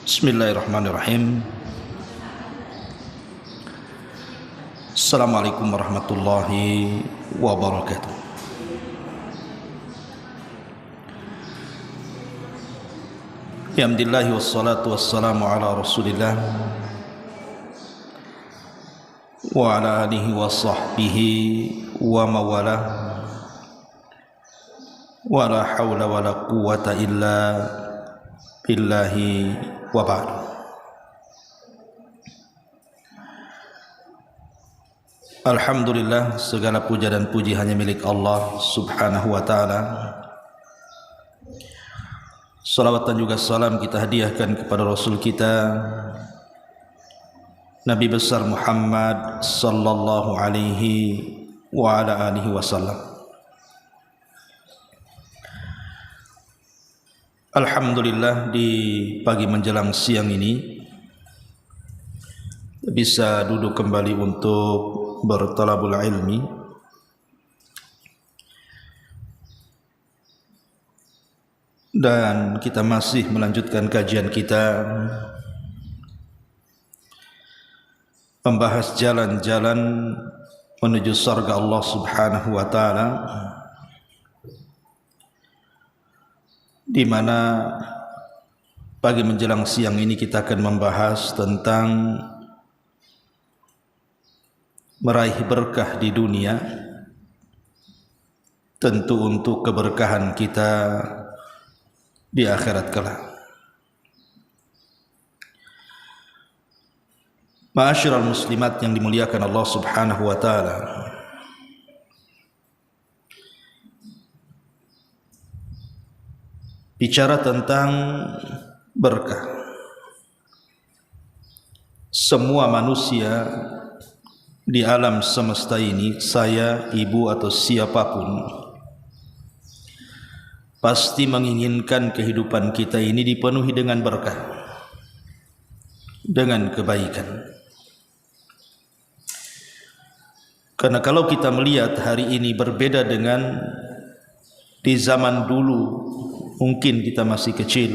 Bismillahirrahmanirrahim. Assalamualaikum warahmatullahi wabarakatuh. Alhamdulillah wassalatu wassalamu ala Rasulillah wa ala alihi wa sahbihi wa mawalah. Wa la hawla wa la quwwata illa billahi wa ba'd. Alhamdulillah, segala puja dan puji hanya milik Allah subhanahu wa ta'ala. Salawat dan juga salam kita hadiahkan kepada Rasul kita Nabi besar Muhammad sallallahu alaihi wa ala alihi wasallam. Alhamdulillah, di pagi menjelang siang ini bisa duduk kembali untuk bertalabul ilmi. Dan kita masih melanjutkan kajian kita membahas jalan-jalan menuju surga Allah subhanahu wa ta'ala, di mana pagi menjelang siang ini kita akan membahas tentang meraih berkah di dunia, tentu untuk keberkahan kita di akhirat kelak. Ma'asyiral muslimat yang dimuliakan Allah subhanahu wa ta'ala, bicara tentang berkah, semua manusia di alam semesta ini, saya, ibu atau siapapun, pasti menginginkan kehidupan kita ini dipenuhi dengan berkah, dengan kebaikan. Karena kalau kita melihat hari ini berbeda dengan di zaman dulu, mungkin kita masih kecil,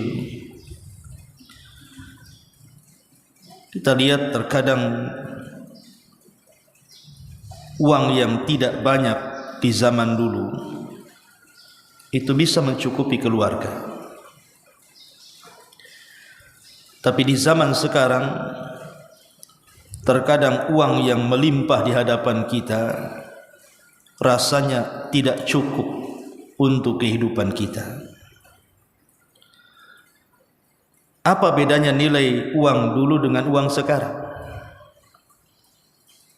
kita lihat terkadang uang yang tidak banyak di zaman dulu itu bisa mencukupi keluarga. Tapi di zaman sekarang terkadang uang yang melimpah di hadapan kita rasanya tidak cukup untuk kehidupan kita. Apa bedanya nilai uang dulu dengan uang sekarang?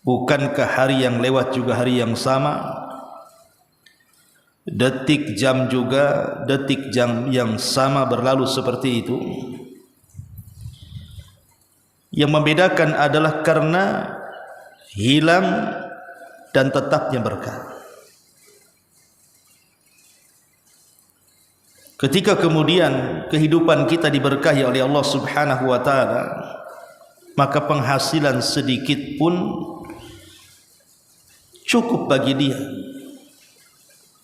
Bukankah hari yang lewat juga hari yang sama? Detik jam juga detik jam yang sama berlalu seperti itu. Yang membedakan adalah karena hilang dan tetapnya berkah. Ketika kemudian kehidupan kita diberkahi oleh Allah subhanahu wa ta'ala, maka penghasilan sedikit pun cukup bagi dia.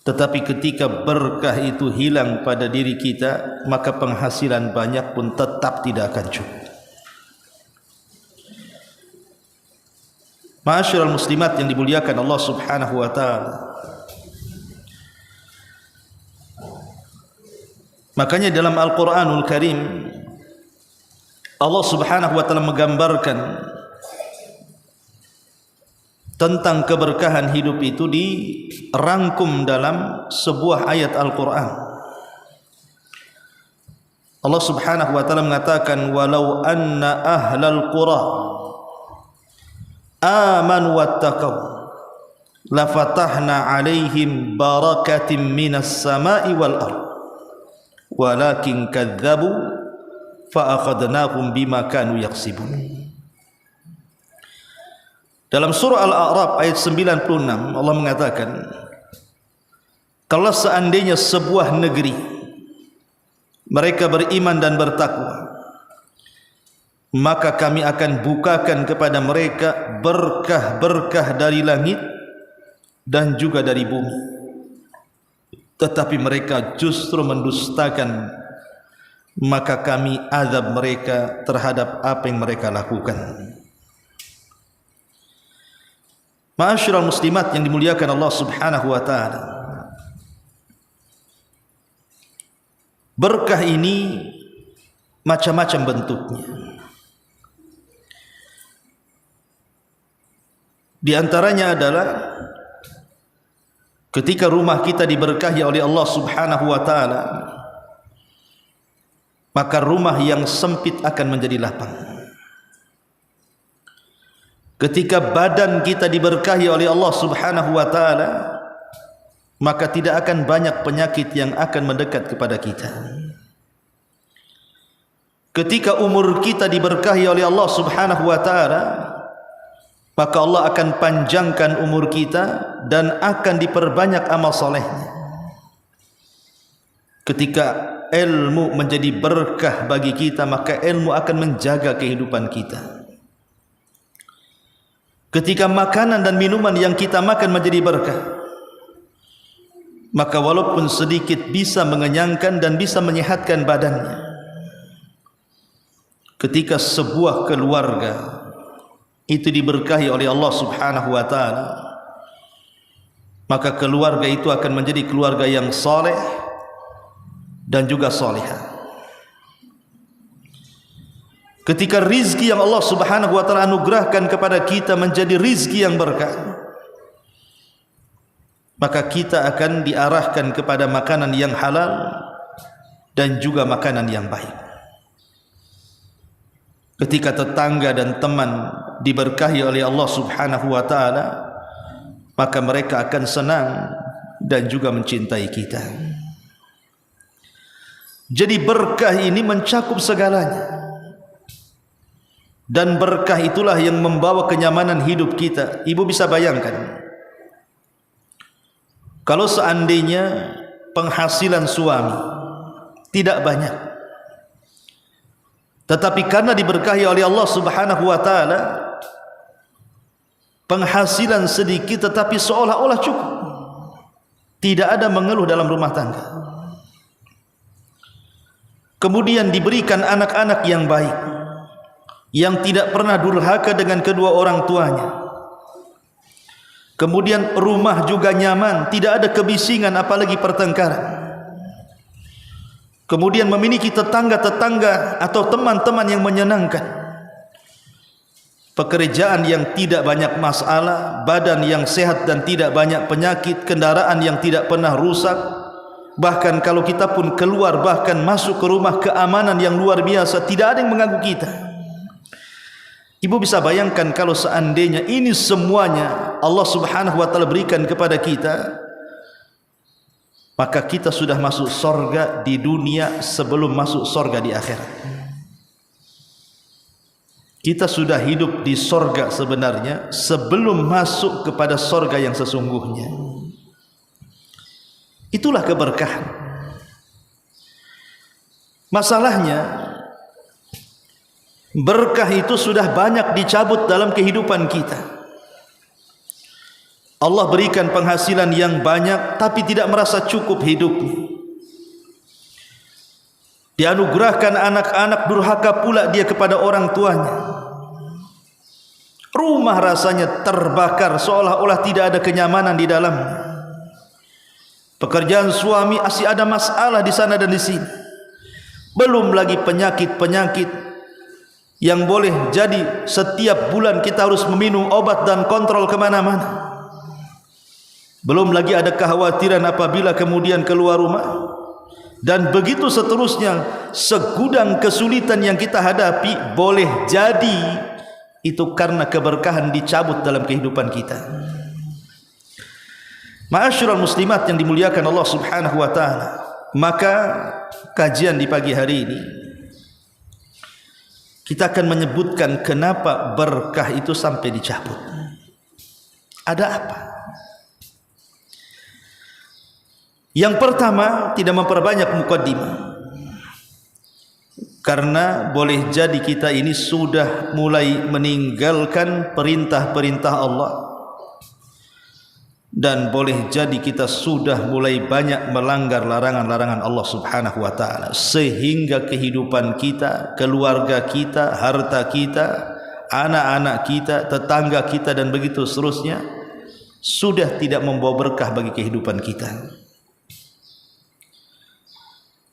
Tetapi ketika berkah itu hilang pada diri kita, maka penghasilan banyak pun tetap tidak akan cukup. Ma'asyiral muslimat yang dimuliakan Allah subhanahu wa ta'ala, makanya dalam Al-Quranul Karim Allah subhanahu wa ta'ala menggambarkan tentang keberkahan hidup itu dirangkum dalam sebuah ayat Al-Quran. Allah subhanahu wa ta'ala mengatakan, walau anna ahlal qura amanu wattaqaw lafatahna alaihim barakatim minas sama'i wal ardh walakin kadzabu fa akhadnahum bima kanu yaksibun. Dalam surah Al-A'raf ayat 96 Allah mengatakan, kalau seandainya sebuah negeri mereka beriman dan bertakwa, maka kami akan bukakan kepada mereka berkah-berkah dari langit dan juga dari bumi. Tetapi mereka justru mendustakan maka kami azab mereka terhadap apa yang mereka lakukan. Ma'asyiral muslimat yang dimuliakan Allah Subhanahu wa taala, berkah ini macam-macam bentuknya. Di antaranya adalah ketika rumah kita diberkahi oleh Allah Subhanahu wa taala, maka rumah yang sempit akan menjadi lapang. Ketika badan kita diberkahi oleh Allah Subhanahu wa taala, maka tidak akan banyak penyakit yang akan mendekat kepada kita. Ketika umur kita diberkahi oleh Allah Subhanahu wa taala, maka Allah akan panjangkan umur kita dan akan diperbanyak amal solehnya. Ketika ilmu menjadi berkah bagi kita, maka ilmu akan menjaga kehidupan kita. Ketika makanan dan minuman yang kita makan menjadi berkah, maka walaupun sedikit bisa mengenyangkan dan bisa menyehatkan badannya. Ketika sebuah keluarga itu diberkahi oleh Allah Subhanahu wa taala, maka keluarga itu akan menjadi keluarga yang saleh dan juga salihah. Ketika rizki yang Allah Subhanahu wa taala anugerahkan kepada kita menjadi rizki yang berkah, maka kita akan diarahkan kepada makanan yang halal dan juga makanan yang baik. Ketika tetangga dan teman diberkahi oleh Allah Subhanahu wa taala, maka mereka akan senang dan juga mencintai kita. Jadi berkah ini mencakup segalanya. Dan berkah itulah yang membawa kenyamanan hidup kita. Ibu bisa bayangkan, kalau seandainya penghasilan suami tidak banyak, tetapi karena diberkahi oleh Allah Subhanahu wa taala, penghasilan sedikit tetapi seolah-olah cukup, tidak ada mengeluh dalam rumah tangga. Kemudian diberikan anak-anak yang baik, yang tidak pernah durhaka dengan kedua orang tuanya. Kemudian rumah juga nyaman, tidak ada kebisingan apalagi pertengkaran. Kemudian memiliki tetangga-tetangga atau teman-teman yang menyenangkan. Pekerjaan yang tidak banyak masalah, badan yang sehat dan tidak banyak penyakit, kendaraan yang tidak pernah rusak. Bahkan kalau kita pun keluar, bahkan masuk ke rumah, keamanan yang luar biasa, tidak ada yang mengganggu kita. Ibu bisa bayangkan kalau seandainya ini semuanya Allah Subhanahu wa taala berikan kepada kita, maka kita sudah masuk surga di dunia sebelum masuk surga di akhirat. Kita sudah hidup di surga sebenarnya sebelum masuk kepada surga yang sesungguhnya. Itulah keberkahan. Masalahnya, berkah itu sudah banyak dicabut dalam kehidupan kita. Allah berikan penghasilan yang banyak tapi tidak merasa cukup hidupnya. Dianugerahkan anak-anak, durhaka pula dia kepada orang tuanya. Rumah rasanya terbakar seolah-olah tidak ada kenyamanan di dalamnya. Pekerjaan suami masih ada masalah di sana dan di sini. Belum lagi penyakit-penyakit yang boleh jadi setiap bulan kita harus meminum obat dan kontrol kemana-mana. Belum lagi ada kekhawatiran apabila kemudian keluar rumah. Dan begitu seterusnya, segudang kesulitan yang kita hadapi boleh jadi itu karena keberkahan dicabut dalam kehidupan kita. Ma'asyiral muslimat yang dimuliakan Allah Subhanahu wa taala, maka kajian di pagi hari ini kita akan menyebutkan kenapa berkah itu sampai dicabut. Ada apa? Yang pertama, tidak memperbanyak mukaddimah, karena boleh jadi kita ini sudah mulai meninggalkan perintah-perintah Allah dan boleh jadi kita sudah mulai banyak melanggar larangan-larangan Allah Subhanahu wa taala, sehingga kehidupan kita, keluarga kita, harta kita, anak-anak kita, tetangga kita dan begitu seterusnya sudah tidak membawa berkah bagi kehidupan kita.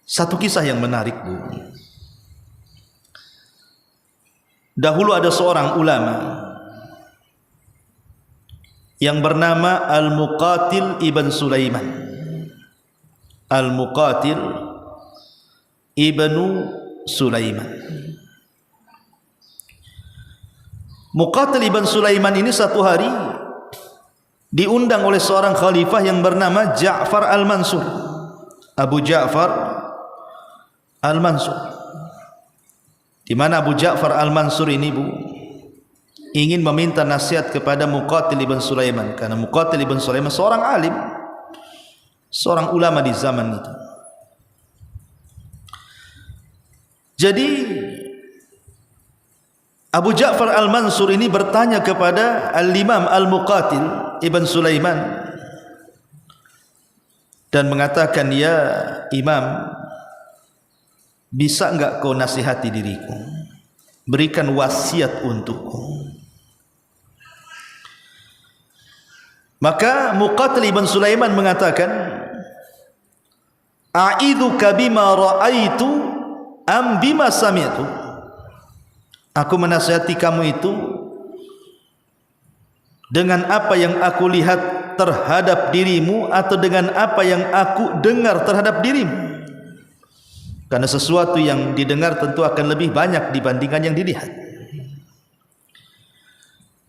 Satu kisah yang menarik, Bu. Dahulu ada seorang ulama yang bernama Al-Muqatil ibn Sulaiman. Al-Muqatil ibnu Sulaiman. Muqatil ibn Sulaiman ini satu hari diundang oleh seorang khalifah yang bernama Ja'far Al-Mansur. Abu Ja'far Al-Mansur. Di mana Abu Ja'far Al-Mansur ini, Bu, ingin meminta nasihat kepada Muqatil ibn Sulaiman, karena Muqatil ibn Sulaiman seorang alim, seorang ulama di zaman itu. Jadi Abu Ja'far Al-Mansur ini bertanya kepada Al-Imam Al-Muqatil ibn Sulaiman dan mengatakan, "Ya Imam, bisa enggak kau nasihati diriku? Berikan wasiat untukku." Maka Muqatil ibn Sulaiman mengatakan, "A'idzuka bima ra'aitu am bima sami'tu?" Aku menasihati kamu itu dengan apa yang aku lihat terhadap dirimu atau dengan apa yang aku dengar terhadap dirimu. Karena sesuatu yang didengar tentu akan lebih banyak dibandingkan yang dilihat.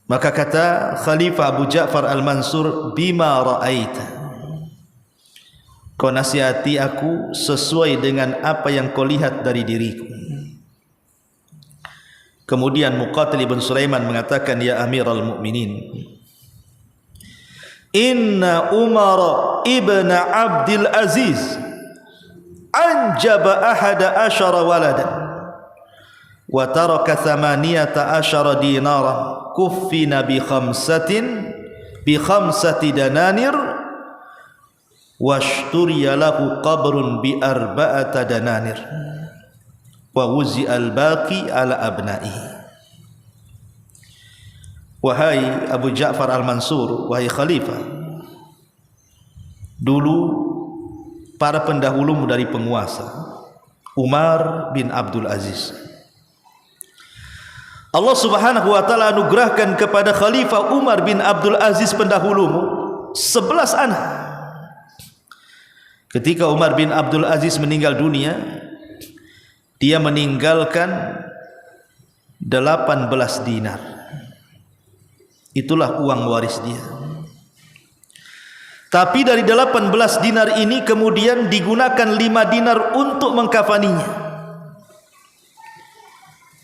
Maka kata Khalifah Abu Ja'far Al-Mansur, "Bima ra'aita." Kau nasihati aku sesuai dengan apa yang kau lihat dari diriku. Kemudian Muqatil ibn Sulaiman mengatakan, "Ya Amiral Mukminin, inna Umar ibn Abdul Aziz anjaba ahada asyara waladan wa taraka 18 dinaran kuffina bi khamsati dananir washturiya lahu qabrun bi 4 dananir wa wuzi al-baqi ala abna'ihi." Wahai Abu Ja'far Al-Mansur, wahai khalifah, dulu para pendahulumu dari penguasa, Umar bin Abdul Aziz, Allah Subhanahu wa taala anugerahkan kepada Khalifah Umar bin Abdul Aziz pendahulumu 11 anak. Ketika Umar bin Abdul Aziz meninggal dunia, dia meninggalkan 18 dinar. Itulah uang waris dia. Tapi dari 18 dinar ini kemudian digunakan 5 dinar untuk mengkafaninya.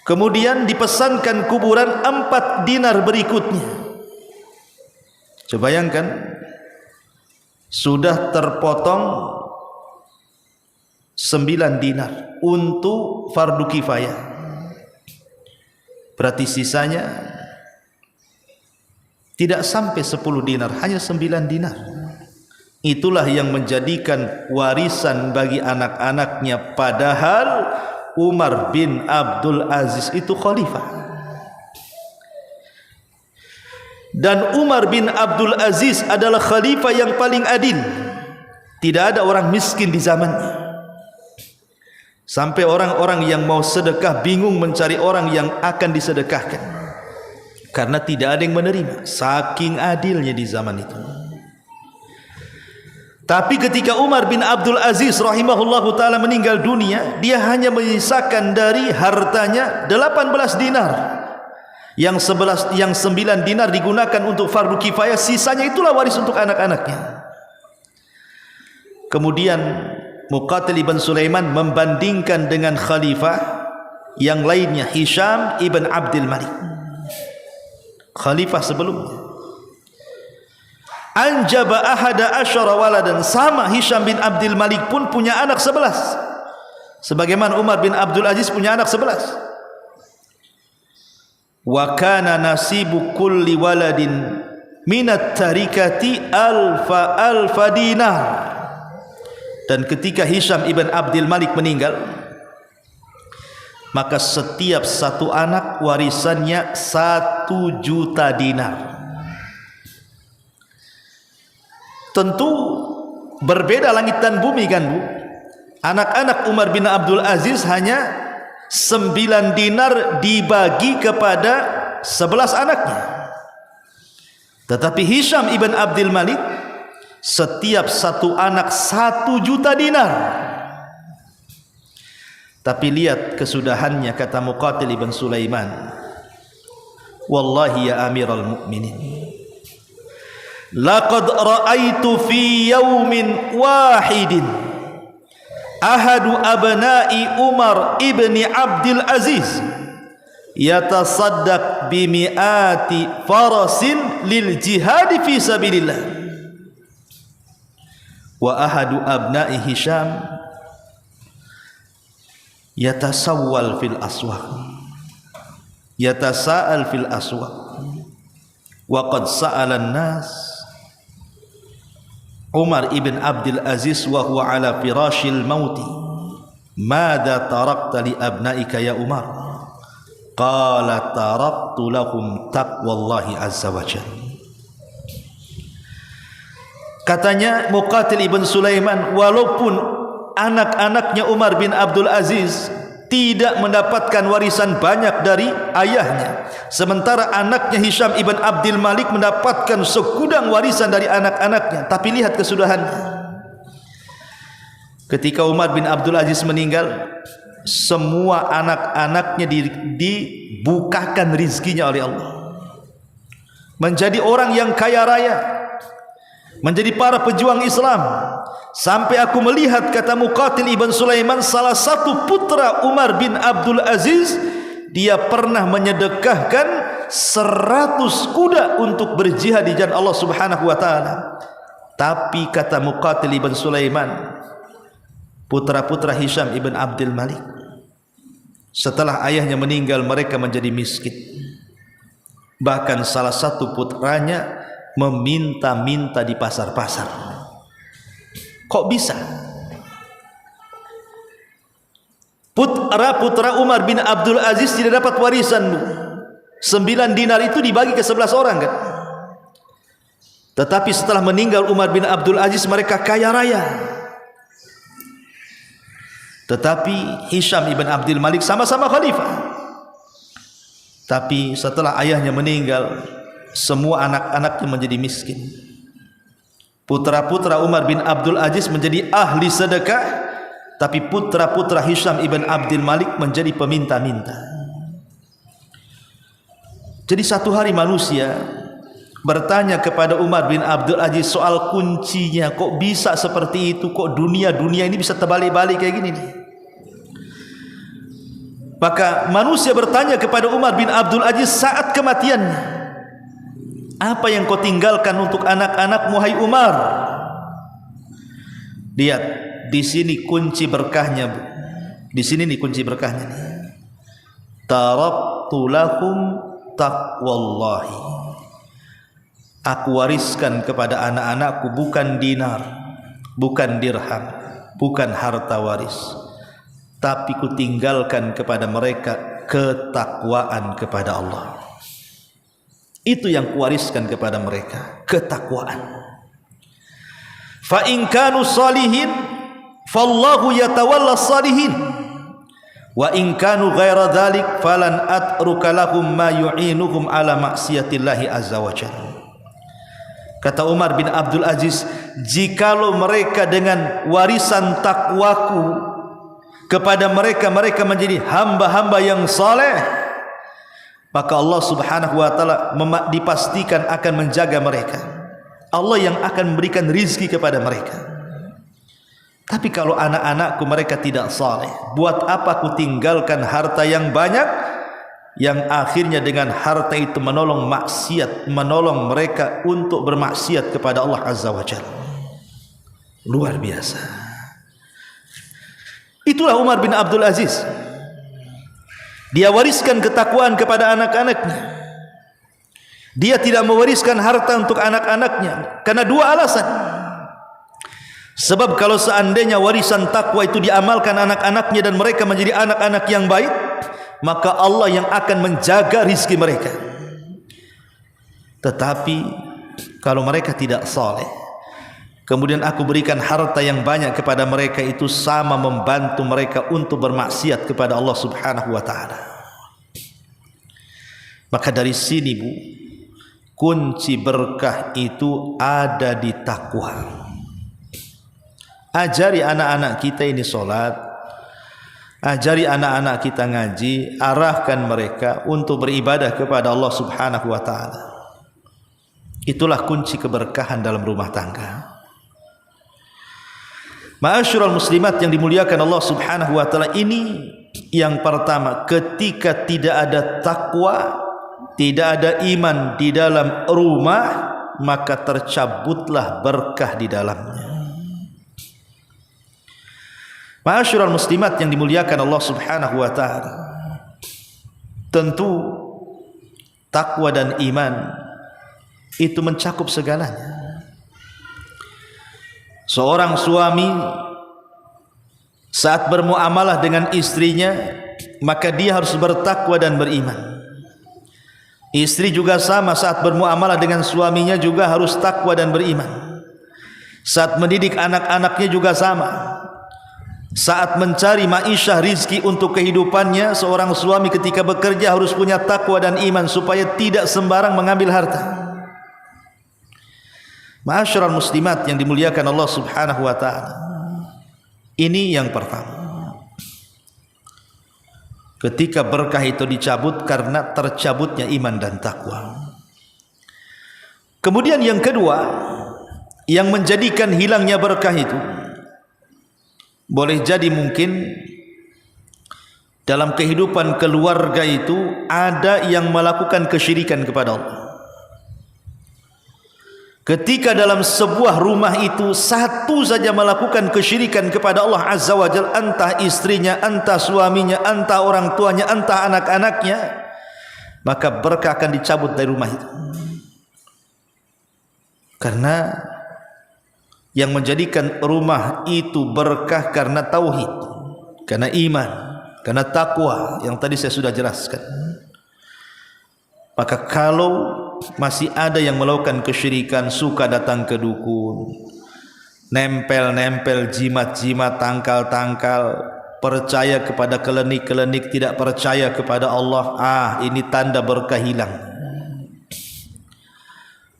Kemudian dipesankan kuburan 4 dinar berikutnya. Coba bayangkan, sudah terpotong 9 dinar untuk fardu kifayah. Berarti sisanya tidak sampai 10 dinar, hanya 9 dinar. Itulah yang menjadikan warisan bagi anak-anaknya, padahal Umar bin Abdul Aziz itu khalifah. Dan Umar bin Abdul Aziz adalah khalifah yang paling adil. Tidak ada orang miskin di zamannya. Sampai orang-orang yang mau sedekah bingung mencari orang yang akan disedekahkan, karena tidak ada yang menerima, saking adilnya di zaman itu. Tapi ketika Umar bin Abdul Aziz rahimahullahu ta'ala meninggal dunia, dia hanya menyisakan dari hartanya 18 dinar. Yang 9 dinar digunakan untuk fardu kifayah, sisanya itulah waris untuk anak-anaknya. Kemudian Muqatil ibn Sulaiman membandingkan dengan khalifah yang lainnya, Hisham ibn Abdul Malik, khalifah sebelumnya. Anjaba ahada asyara waladan, sama Hisham bin Abdul Malik pun punya anak 11, sebagaimana Umar bin Abdul Aziz punya anak 11. Wa kana nasibu kulli waladin minat tarikati alfa dinar. Dan ketika Hisham ibn Abdul Malik meninggal, maka setiap satu anak warisannya 1 juta dinar. Tentu berbeda langit dan bumi kan Bu. Anak-anak Umar bin Abdul Aziz hanya 9 dinar dibagi kepada 11 anaknya. Tetapi Hisham ibn Abdul Malik setiap satu anak 1 juta dinar. Tapi lihat kesudahannya, kata Muqatil ibn Sulaiman, wallahi ya amiral mu'minin, laqad ra'aitu fi yawmin wahidin ahadu abna'i Umar ibni Abdul Aziz yatasaddaq bimi'ati farasin lil jihadi fi sabilillah, wa ahadu abna'i Hisham yatasawwal fil aswaq, yatasa'al fil aswaq, wa qad sa'ala an-nas Umar ibn Abdul Aziz wa huwa ala firashil mauti, madza tarakta li abnaika ya Umar? Qala taraktu lahum taqwallahi azza wa jalla. Katanya Muqatil ibn Sulaiman, walaupun anak-anaknya Umar bin Abdul Aziz tidak mendapatkan warisan banyak dari ayahnya, sementara anaknya Hisham ibn Abdul Malik mendapatkan segudang warisan dari anak-anaknya. Tapi lihat kesudahannya, ketika Umar bin Abdul Aziz meninggal, semua anak-anaknya dibukakan rizkinya oleh Allah, menjadi orang yang kaya raya, menjadi para pejuang Islam. Sampai aku melihat, kata Muqatil ibn Sulaiman, salah satu putra Umar bin Abdul Aziz, dia pernah menyedekahkan 100 kuda untuk berjihad di jalan Allah subhanahu wa ta'ala. Tapi kata Muqatil ibn Sulaiman, putra-putra Hisham ibn Abdul Malik, setelah ayahnya meninggal mereka menjadi miskin. Bahkan salah satu putranya meminta-minta di pasar-pasar. Kok bisa? Putra Umar bin Abdul Aziz tidak dapat warisan. 9 dinar itu dibagi ke 11 orang kan? Tetapi setelah meninggal Umar bin Abdul Aziz, mereka kaya raya. Tetapi Hisham ibn Abdul Malik sama-sama khalifah. Tapi setelah ayahnya meninggal, semua anak-anaknya menjadi miskin. Putra-putra Umar bin Abdul Aziz menjadi ahli sedekah, tapi putra-putra Hisham ibn Abdul Malik menjadi peminta-minta. Jadi satu hari manusia bertanya kepada Umar bin Abdul Aziz soal kuncinya, kok bisa seperti itu, kok dunia ini bisa terbalik-balik kayak gini nih. Maka manusia bertanya kepada Umar bin Abdul Aziz saat kematiannya, apa yang kau tinggalkan untuk anak-anakmu hai Umar? Lihat, di sini kunci berkahnya, Bu. Di sini nih kunci berkahnya nih. Taraktu lahum taqwallahi. Aku wariskan kepada anak-anakku bukan dinar, bukan dirham, bukan harta waris, tapi kutinggalkan kepada mereka ketakwaan kepada Allah. Itu yang kuwariskan kepada mereka, ketakwaan. Fa in kanu salihin fallahu yatawalla salihin, wa in kanu ghaira dzalik falan atruka lahum ma yu'inuhum ala ma'siyatillahi azza wa jalla. Kata Umar bin Abdul Aziz, jikalau mereka dengan warisan takwaku kepada mereka menjadi hamba-hamba yang saleh, maka Allah subhanahu wa ta'ala dipastikan akan menjaga mereka. Allah yang akan memberikan rizki kepada mereka. Tapi kalau anak-anakku mereka tidak saleh, buat apa ku tinggalkan harta yang banyak, yang akhirnya dengan harta itu menolong maksiat, menolong mereka untuk bermaksiat kepada Allah azza wa jalla. Luar biasa. Itulah Umar bin Abdul Aziz. Dia wariskan ketakwaan kepada anak-anaknya. Dia tidak mewariskan harta untuk anak-anaknya karena dua alasan. Sebab kalau seandainya warisan takwa itu diamalkan anak-anaknya dan mereka menjadi anak-anak yang baik, maka Allah yang akan menjaga rizki mereka. Tetapi kalau mereka tidak saleh, kemudian aku berikan harta yang banyak kepada mereka, itu sama membantu mereka untuk bermaksiat kepada Allah Subhanahu wa taala. Maka dari sini Bu, kunci berkah itu ada di takwa. Ajari anak-anak kita ini solat, ajari anak-anak kita ngaji, arahkan mereka untuk beribadah kepada Allah Subhanahu wa taala. Itulah kunci keberkahan dalam rumah tangga. Ma'asyiral muslimat yang dimuliakan Allah Subhanahu wa taala, ini yang pertama, ketika tidak ada takwa, tidak ada iman di dalam rumah, maka tercabutlah berkah di dalamnya. Ma'asyiral muslimat yang dimuliakan Allah Subhanahu wa taala, tentu takwa dan iman itu mencakup segalanya. Seorang suami saat bermuamalah dengan istrinya, maka dia harus bertakwa dan beriman. Istri juga sama, saat bermuamalah dengan suaminya juga harus takwa dan beriman. Saat mendidik anak-anaknya juga sama. Saat mencari ma'isyah, rizki untuk kehidupannya, seorang suami ketika bekerja harus punya takwa dan iman supaya tidak sembarang mengambil harta. Ma'asyiral muslimat yang dimuliakan Allah Subhanahu wa taala, ini yang pertama. Ketika berkah itu dicabut karena tercabutnya iman dan takwa. Kemudian yang kedua, yang menjadikan hilangnya berkah itu, boleh jadi mungkin dalam kehidupan keluarga itu ada yang melakukan kesyirikan kepada Allah. Ketika dalam sebuah rumah itu satu saja melakukan kesyirikan kepada Allah Azza wa Jalla, entah istrinya, entah suaminya, entah orang tuanya, entah anak-anaknya, maka berkah akan dicabut dari rumah itu. Karena yang menjadikan rumah itu berkah karena tauhid, karena iman, karena takwa yang tadi saya sudah jelaskan. Maka kalau masih ada yang melakukan kesyirikan, suka datang ke dukun, nempel-nempel jimat-jimat, tangkal-tangkal, percaya kepada kelenik-kelenik, tidak percaya kepada Allah, ini tanda berkah hilang.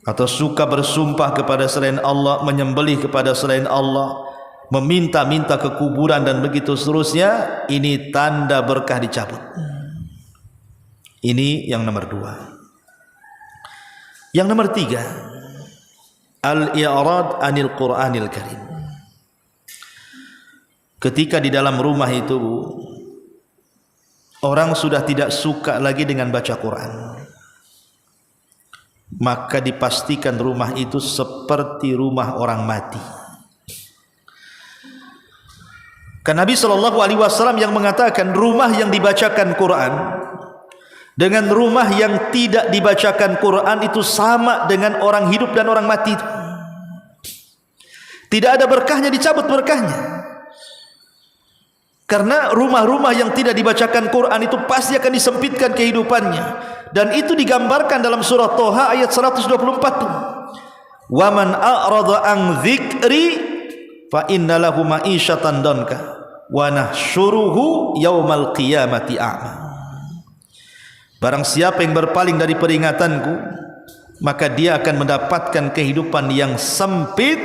Atau suka bersumpah kepada selain Allah, menyembelih kepada selain Allah, meminta-minta ke kuburan dan begitu seterusnya, ini tanda berkah dicabut. Ini yang nomor dua. Yang nomor tiga, al-i'rad anil Qur'anil Karim. Ketika di dalam rumah itu orang sudah tidak suka lagi dengan baca Quran, maka dipastikan rumah itu seperti rumah orang mati. Karena Nabi SAW yang mengatakan rumah yang dibacakan Quran dengan rumah yang tidak dibacakan Quran itu sama dengan orang hidup dan orang mati. Tidak ada berkahnya, dicabut berkahnya. Karena rumah-rumah yang tidak dibacakan Quran itu pasti akan disempitkan kehidupannya. Dan itu digambarkan dalam surah Toha ayat 124. Wa man a'rada an dzikri fa inna lahu ma'isyatan danka wa nahsyuruhu yaumal qiyamati a'ma. Barang siapa yang berpaling dari peringatanku, maka dia akan mendapatkan kehidupan yang sempit,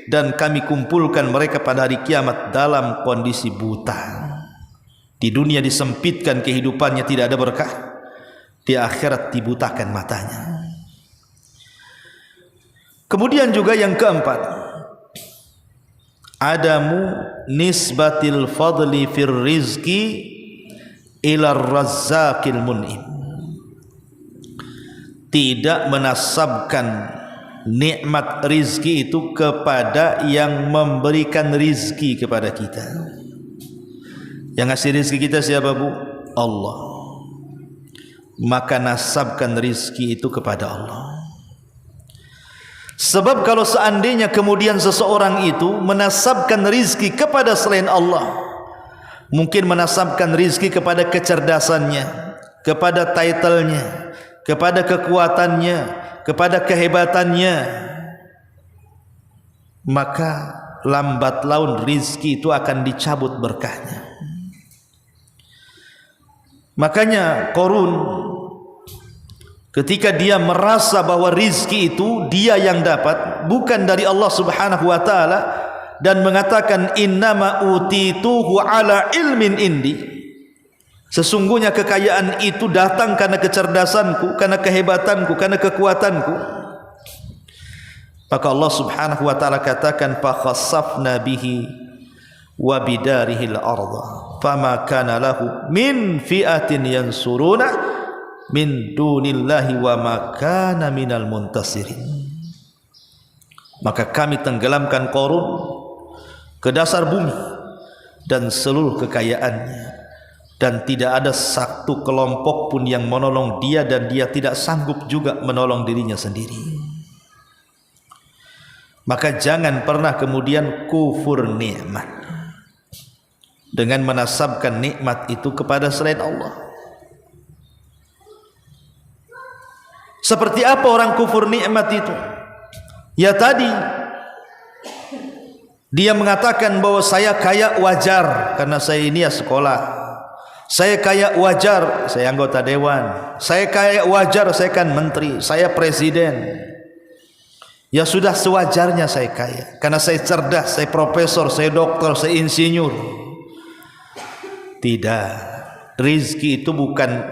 dan kami kumpulkan mereka pada hari kiamat dalam kondisi buta. Di dunia disempitkan kehidupannya, tidak ada berkah. Di akhirat dibutakan matanya. Kemudian juga yang keempat, adamu nisbatil fadli fir rizki ila razzaqil mun'im. Tidak menasabkan nikmat rizki itu kepada yang memberikan rizki kepada kita. Yang ngasih rizki kita siapa, Bu? Allah. maka nasabkan rizki itu kepada Allah. Sebab kalau seandainya kemudian seseorang itu menasabkan rizki kepada selain Allah, mungkin menasabkan rizki kepada kecerdasannya, kepada titlenya, kepada kekuatannya, kepada kehebatannya, maka lambat laun rizki itu akan dicabut berkahnya. Makanya Qarun ketika dia merasa bahwa rizki itu dia yang dapat, bukan dari Allah Subhanahu wa ta'ala, dan mengatakan innama utituhu ala ilmin indi, sesungguhnya kekayaan itu datang karena kecerdasanku, karena kehebatanku, karena kekuatanku, maka Allah Subhanahu wa ta'ala katakan fa khassafna bihi wa bidarihi al-ardha fama kana lahu min fi'atin yansuruna min dunillahi wa ma kana minal muntasirin. Maka kami tenggelamkan Qarun ke dasar bumi dan seluruh kekayaannya, dan tidak ada satu kelompok pun yang menolong dia, dan dia tidak sanggup juga menolong dirinya sendiri. Maka jangan pernah kemudian kufur nikmat dengan menasabkan nikmat itu kepada selain Allah. Seperti apa orang kufur nikmat itu? Ya tadi dia mengatakan bahwa saya kaya wajar karena saya ini ya sekolah, saya kaya wajar saya anggota dewan, saya kaya wajar saya kan menteri, saya presiden. Ya sudah sewajarnya saya kaya karena saya cerdas, saya profesor, saya dokter, saya insinyur. Tidak, rizki itu bukan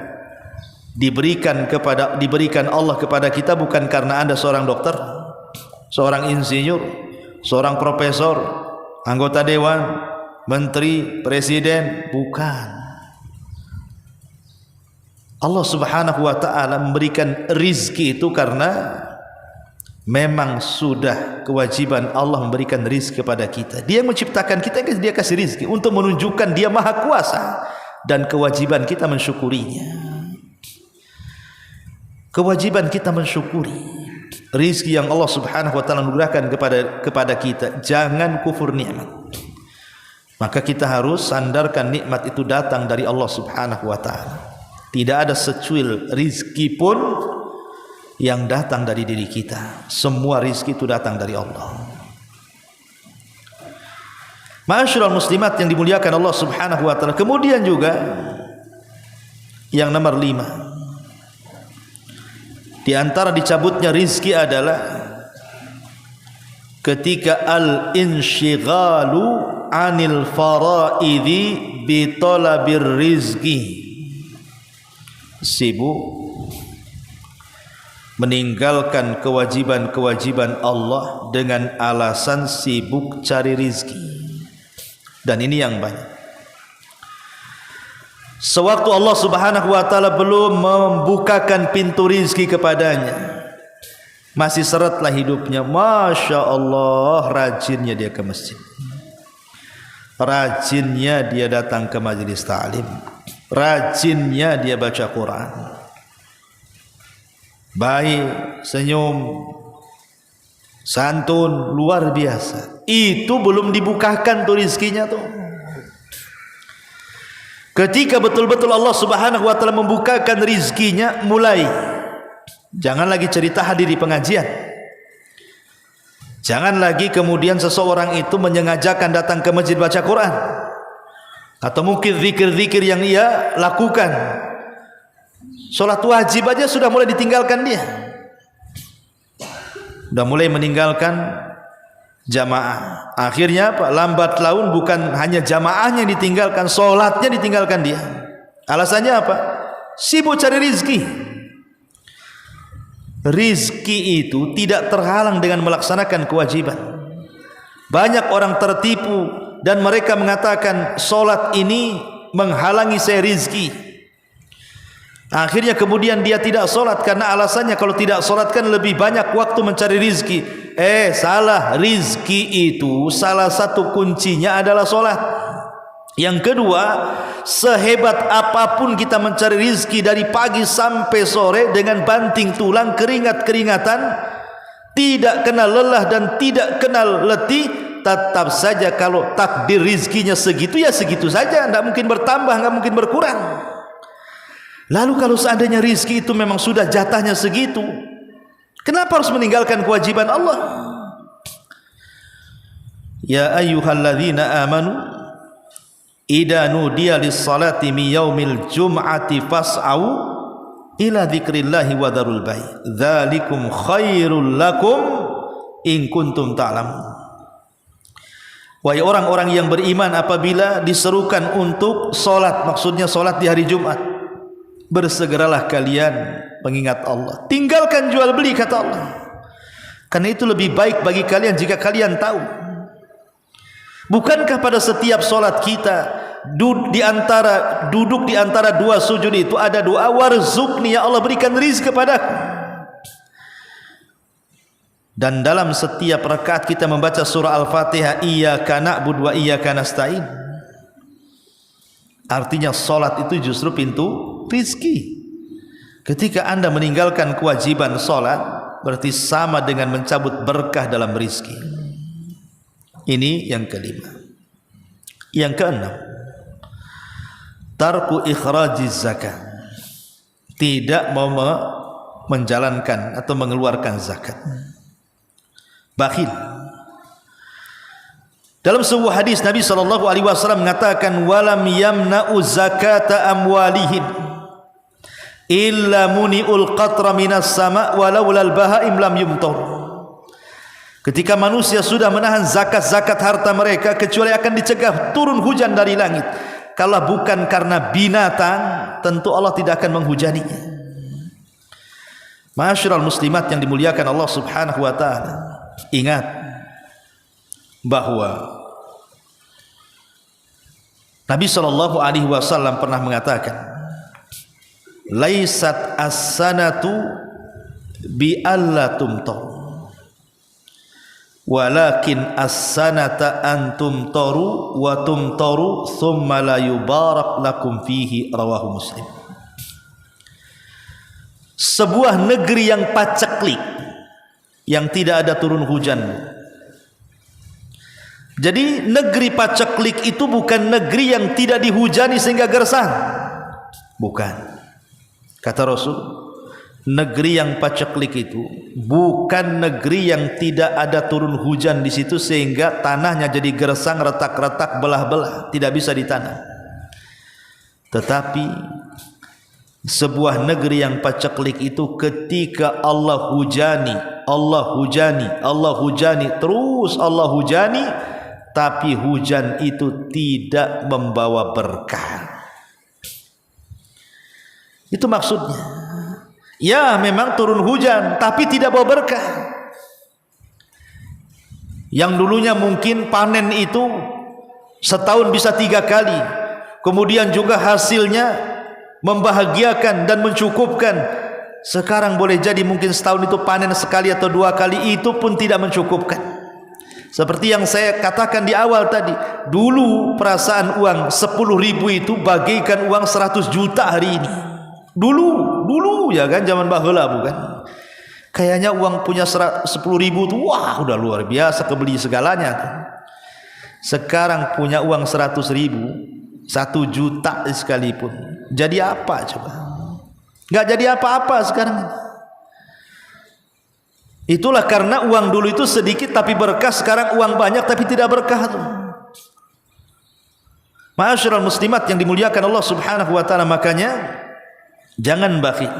diberikan Allah kepada kita bukan karena Anda seorang dokter, seorang insinyur, seorang profesor, anggota dewan, menteri, presiden, bukan. Allah Subhanahu wa ta'ala memberikan rizki itu karena memang sudah kewajiban Allah memberikan rizki kepada kita. Dia menciptakan kita, dia kasih rizki untuk menunjukkan dia maha kuasa, dan kewajiban kita mensyukurinya. Kewajiban kita mensyukuri rizki yang Allah Subhanahu wa ta'ala anugerahkan kepada kita. Jangan kufur nikmat. Maka kita harus sandarkan nikmat itu datang dari Allah Subhanahu wa ta'ala. Tidak ada secuil rizki pun yang datang dari diri kita. Semua rizki itu datang dari Allah. Ma'asyiral muslimat yang dimuliakan Allah Subhanahu wa ta'ala. Kemudian juga yang nomor 5, di antara dicabutnya rizki adalah ketika al-inshighalu anil faraidi bi talabir rizki, sibuk meninggalkan kewajiban-kewajiban Allah dengan alasan sibuk cari rizki. Dan ini yang banyak. Sewaktu Allah Subhanahu wa ta'ala belum membukakan pintu rizki kepadanya, masih seretlah hidupnya. Masya Allah, rajinnya dia ke masjid, rajinnya dia datang ke majelis ta'lim, rajinnya dia baca Quran, baik, senyum, santun, luar biasa. Itu belum dibukakan tuh rizkinya tuh. Ketika betul-betul Allah Subhanahu wa ta'ala membukakan rizkinya, mulai. Jangan lagi cerita hadir di pengajian. Jangan lagi kemudian seseorang itu menyengajakan datang ke masjid baca Quran, atau mungkin zikir-zikir yang ia lakukan. Sholat wajib aja sudah mulai ditinggalkan dia. Sudah mulai meninggalkan jamaah. Akhirnya apa? Lambat laun bukan hanya jamaahnya ditinggalkan, sholatnya ditinggalkan dia. Alasannya apa? Sibuk cari rizki. Rizki itu tidak terhalang dengan melaksanakan kewajiban. Banyak orang tertipu dan mereka mengatakan sholat ini menghalangi saya rizki. Akhirnya kemudian dia tidak sholat karena alasannya kalau tidak sholat kan lebih banyak waktu mencari rizki. Salah. Rizki itu salah satu kuncinya adalah sholat. Yang kedua, sehebat apapun kita mencari rizki dari pagi sampai sore dengan banting tulang, keringat-keringatan, tidak kenal lelah dan tidak kenal letih, tetap saja kalau takdir rizkinya segitu, ya segitu saja, tidak mungkin bertambah, tidak mungkin berkurang. Lalu kalau seandainya rizki itu memang sudah jatahnya segitu, kenapa harus meninggalkan kewajiban Allah? Ya ayyuhalladzina amanu idza nudiya lis-salati min yaumil jum'ati fas'au ila dzikrillahi wa dzarul bai' dzalikum khairul lakum in kuntum ta'lamun. Wahai orang-orang yang beriman, apabila diserukan untuk salat, maksudnya salat di hari Jumat, bersegeralah kalian mengingat Allah, tinggalkan jual beli, kata Allah, karena itu lebih baik bagi kalian jika kalian tahu. Bukankah pada setiap solat kita duduk di antara dua sujud itu ada doa, warzuqni, ya Allah berikan rizki kepadaku. Dan dalam setiap rakaat kita membaca surah Al-Fatihah, iyyaka na'budu wa iyyaka nasta'in. Artinya solat itu justru pintu rizki. Ketika Anda meninggalkan kewajiban solat, berarti sama dengan mencabut berkah dalam rizki. Ini yang kelima. Yang keenam, tarku ikhrajiz zakat, tidak mau menjalankan atau mengeluarkan zakat, bakhil. Dalam sebuah hadis Nabi SAW mengatakan, walam yamna'u zakata amwalihim illa muni'ul qatra minas sama' walaulal bahaim lam yumtar. Ketika manusia sudah menahan zakat-zakat harta mereka, kecuali akan dicegah turun hujan dari langit. Kalau bukan karena binatang, tentu Allah tidak akan menghujaninya. Ma'asyiral muslimat yang dimuliakan Allah Subhanahu wa taala, ingat bahwa Nabi SAW pernah mengatakan, laisat as-sanatu bi alla tumtar, walakin as-sanata antum taru wa tumtaru thumma la yubarak lakum fihi, rawahu Muslim. Sebuah negeri yang paceklik, yang tidak ada turun hujan. Jadi negeri paceklik itu bukan negeri yang tidak dihujani sehingga gersang, bukan. Kata Rasul, negeri yang paceklik itu bukan negeri yang tidak ada turun hujan di situ sehingga tanahnya jadi gersang, retak-retak, belah-belah, tidak bisa ditanam. Tetapi sebuah negeri yang paceklik itu ketika Allah hujani, terus Allah hujani, tapi hujan itu tidak membawa berkah. Itu maksudnya. Ya, memang turun hujan, tapi tidak bawa berkah. Yang dulunya mungkin panen itu setahun bisa 3 kali, kemudian juga hasilnya membahagiakan dan mencukupkan. Sekarang boleh jadi mungkin setahun itu panen sekali atau 2 kali, itu pun tidak mencukupkan. Seperti yang saya katakan di awal tadi, dulu perasaan uang 10.000 itu bagaikan uang 100 juta hari ini. Dulu ya kan, zaman baheula bukan. Kayaknya uang punya 10.000 itu wah udah luar biasa, kebeli segalanya tuh. Sekarang punya uang 100.000, 1 juta sekalipun, jadi apa coba? Nggak jadi apa-apa sekarang. Itulah karena uang dulu itu sedikit tapi berkah, sekarang uang banyak tapi tidak berkah tuh. Ma'asyiral muslimat yang dimuliakan Allah Subhanahu wa taala, makanya jangan bakhil.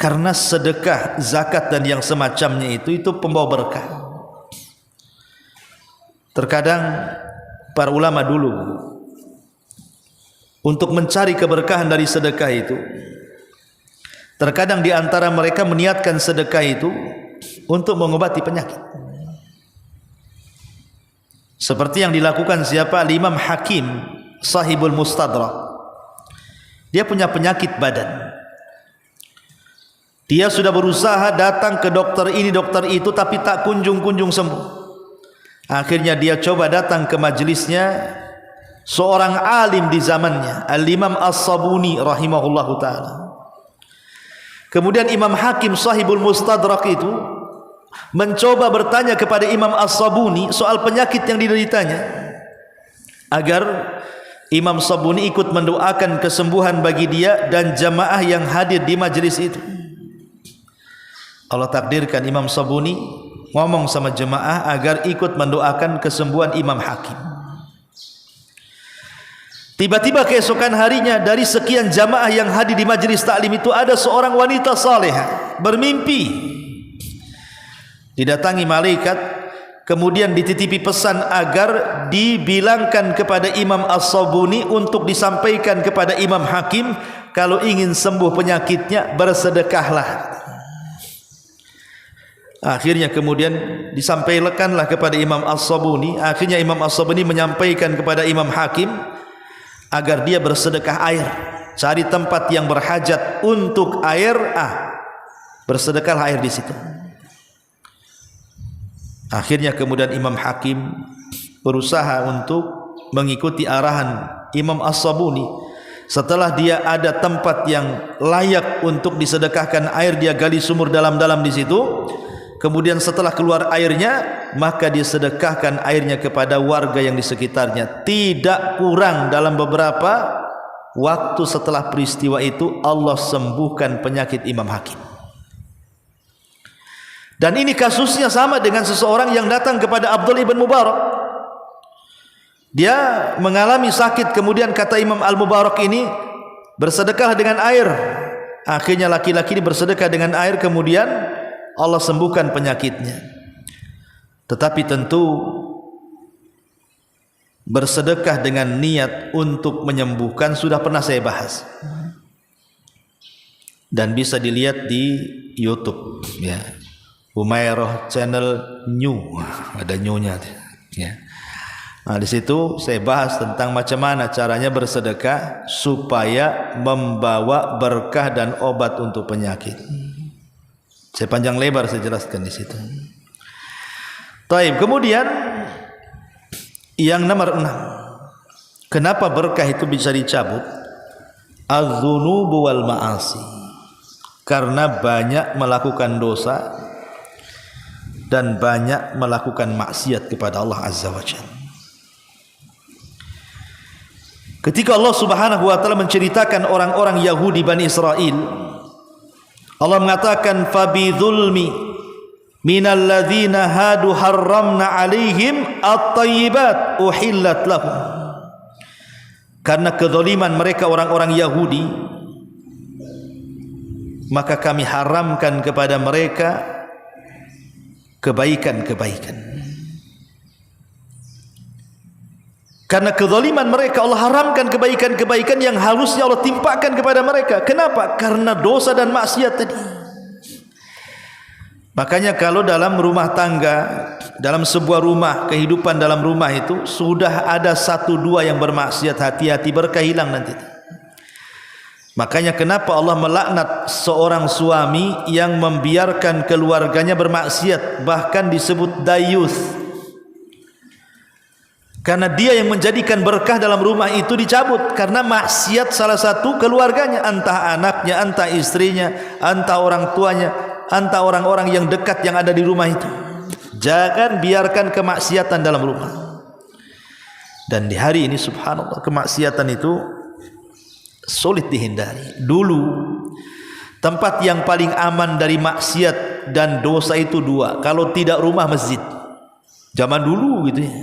Karena sedekah, zakat dan yang semacamnya itu pembawa berkah. Terkadang para ulama dulu untuk mencari keberkahan dari sedekah itu, terkadang di antara mereka meniatkan sedekah itu untuk mengobati penyakit. Seperti yang dilakukan siapa? Imam Hakim Sahibul Mustadrak. Dia punya penyakit badan. Dia sudah berusaha datang ke dokter ini, dokter itu, tapi tak kunjung sembuh. Akhirnya dia coba datang ke majelisnya seorang alim di zamannya, Al-Imam As-Sabuni rahimahullahu taala. Kemudian Imam Hakim sahibul Mustadrak itu mencoba bertanya kepada Imam As-Sabuni soal penyakit yang dideritanya, agar Imam Sabuni ikut mendoakan kesembuhan bagi dia dan jamaah yang hadir di majelis itu. Allah takdirkan Imam Sabuni ngomong sama jemaah agar ikut mendoakan kesembuhan Imam Hakim. Tiba-tiba keesokan harinya, dari sekian jamaah yang hadir di majelis taklim itu ada seorang wanita salehah bermimpi didatangi malaikat, kemudian dititipi pesan agar dibilangkan kepada Imam As-Sabuni untuk disampaikan kepada Imam Hakim, kalau ingin sembuh penyakitnya bersedekahlah. Akhirnya kemudian disampaikanlah kepada Imam As-Sabuni. Akhirnya Imam As-Sabuni menyampaikan kepada Imam Hakim agar dia bersedekah air, cari tempat yang berhajat untuk air, bersedekahlah air di situ. Akhirnya kemudian Imam Hakim berusaha untuk mengikuti arahan Imam As-Sabuni. Setelah dia ada tempat yang layak untuk disedekahkan air, dia gali sumur dalam-dalam di situ. Kemudian setelah keluar airnya, maka disedekahkan airnya kepada warga yang di sekitarnya. Tidak kurang dalam beberapa waktu setelah peristiwa itu, Allah sembuhkan penyakit Imam Hakim. Dan ini kasusnya sama dengan seseorang yang datang kepada Abdullah ibn Mubarak. Dia mengalami sakit, kemudian kata Imam Al-Mubarak ini, bersedekah dengan air. Akhirnya laki-laki ini bersedekah dengan air, kemudian Allah sembuhkan penyakitnya. Tetapi tentu bersedekah dengan niat untuk menyembuhkan sudah pernah saya bahas, dan bisa dilihat di YouTube ya, Humairah channel New, ada New-nya ya. Nah, di situ saya bahas tentang macam mana caranya bersedekah supaya membawa berkah dan obat untuk penyakit. Saya panjang lebar saya jelaskan di situ. Taib. Kemudian yang nomor 6, kenapa berkah itu bisa dicabut? Az-dzunubu wal ma'asi. Karena banyak melakukan dosa dan banyak melakukan maksiat kepada Allah Azza wa Jalla. Ketika Allah Subhanahu wa taala menceritakan orang-orang Yahudi Bani Israel, Allah mengatakan fabidzulmi minal ladzina hadu harramna alaihim at-thayyibat uhillat lahum. Karena kezaliman mereka orang-orang Yahudi, maka kami haramkan kepada mereka kebaikan-kebaikan. Karena kezaliman mereka, Allah haramkan kebaikan-kebaikan yang harusnya Allah timpakan kepada mereka. Kenapa? Karena dosa dan maksiat tadi. Makanya kalau dalam rumah tangga, dalam sebuah rumah, kehidupan dalam rumah itu sudah ada 1-2 yang bermaksiat, hati-hati, berkah hilang nanti. Makanya kenapa Allah melaknat seorang suami yang membiarkan keluarganya bermaksiat, bahkan disebut dayuth. Karena dia yang menjadikan berkah dalam rumah itu dicabut karena maksiat salah satu keluarganya, entah anaknya, entah istrinya, entah orang tuanya, entah orang-orang yang dekat yang ada di rumah itu. Jangan biarkan kemaksiatan dalam rumah. Dan di hari ini subhanallah, kemaksiatan itu sulit dihindari. Dulu tempat yang paling aman dari maksiat dan dosa itu 2, kalau tidak rumah, masjid. Zaman dulu gitu ya.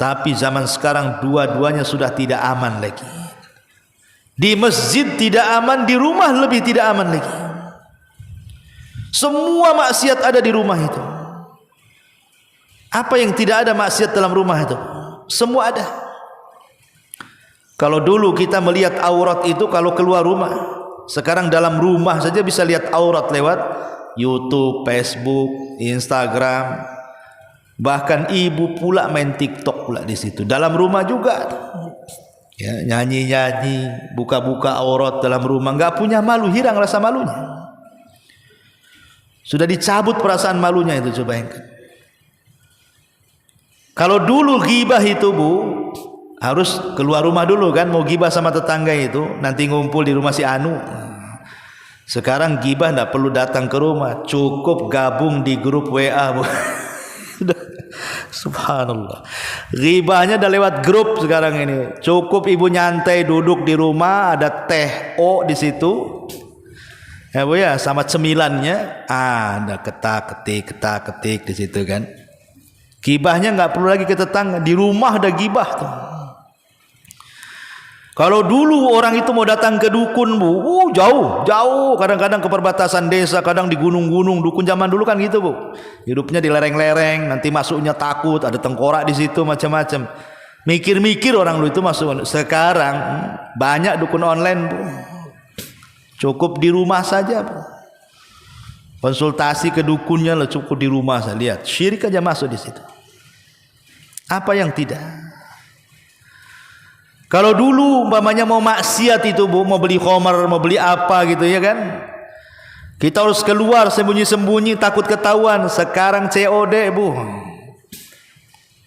Tapi zaman sekarang dua-duanya sudah tidak aman lagi. Di masjid tidak aman, di rumah lebih tidak aman lagi. Semua maksiat ada di rumah itu. Apa yang tidak ada maksiat dalam rumah itu? Semua ada. Kalau dulu kita melihat aurat itu kalau keluar rumah, sekarang dalam rumah saja bisa lihat aurat lewat YouTube, Facebook, Instagram. Bahkan ibu pula main TikTok pula di situ. Dalam rumah juga. Ya, nyanyi-nyanyi, buka-buka aurat dalam rumah, enggak punya malu, hilang rasa malunya. Sudah dicabut perasaan malunya itu, coba bayangkan. Kalau dulu ghibah itu Bu, harus keluar rumah dulu kan, mau gibah sama tetangga itu, nanti ngumpul di rumah si Anu. Sekarang gibah tidak perlu datang ke rumah, cukup gabung di grup WA. Subhanallah, ghibahnya udah lewat grup sekarang ini. Cukup ibu nyantai duduk di rumah, ada teh O di situ, ya bu ya, sama cemilannya, ada ketak ketik di situ kan. Gibahnya nggak perlu lagi ke tetangga, di rumah ada gibah tuh. Kalau dulu orang itu mau datang ke dukun bu, jauh, kadang-kadang ke perbatasan desa, kadang di gunung-gunung. Dukun zaman dulu kan gitu bu, hidupnya di lereng-lereng, nanti masuknya takut, ada tengkorak di situ, macam-macam. Mikir-mikir orang dulu itu masuk. Sekarang banyak dukun online bu, cukup di rumah saja bu. Konsultasi ke dukunnya lah cukup di rumah saya lihat, syirik aja masuk di situ. Apa yang tidak? Kalau dulu umpamanya mau maksiat itu bu, mau beli khamar, mau beli apa gitu ya kan, kita harus keluar sembunyi-sembunyi takut ketahuan. Sekarang COD bu,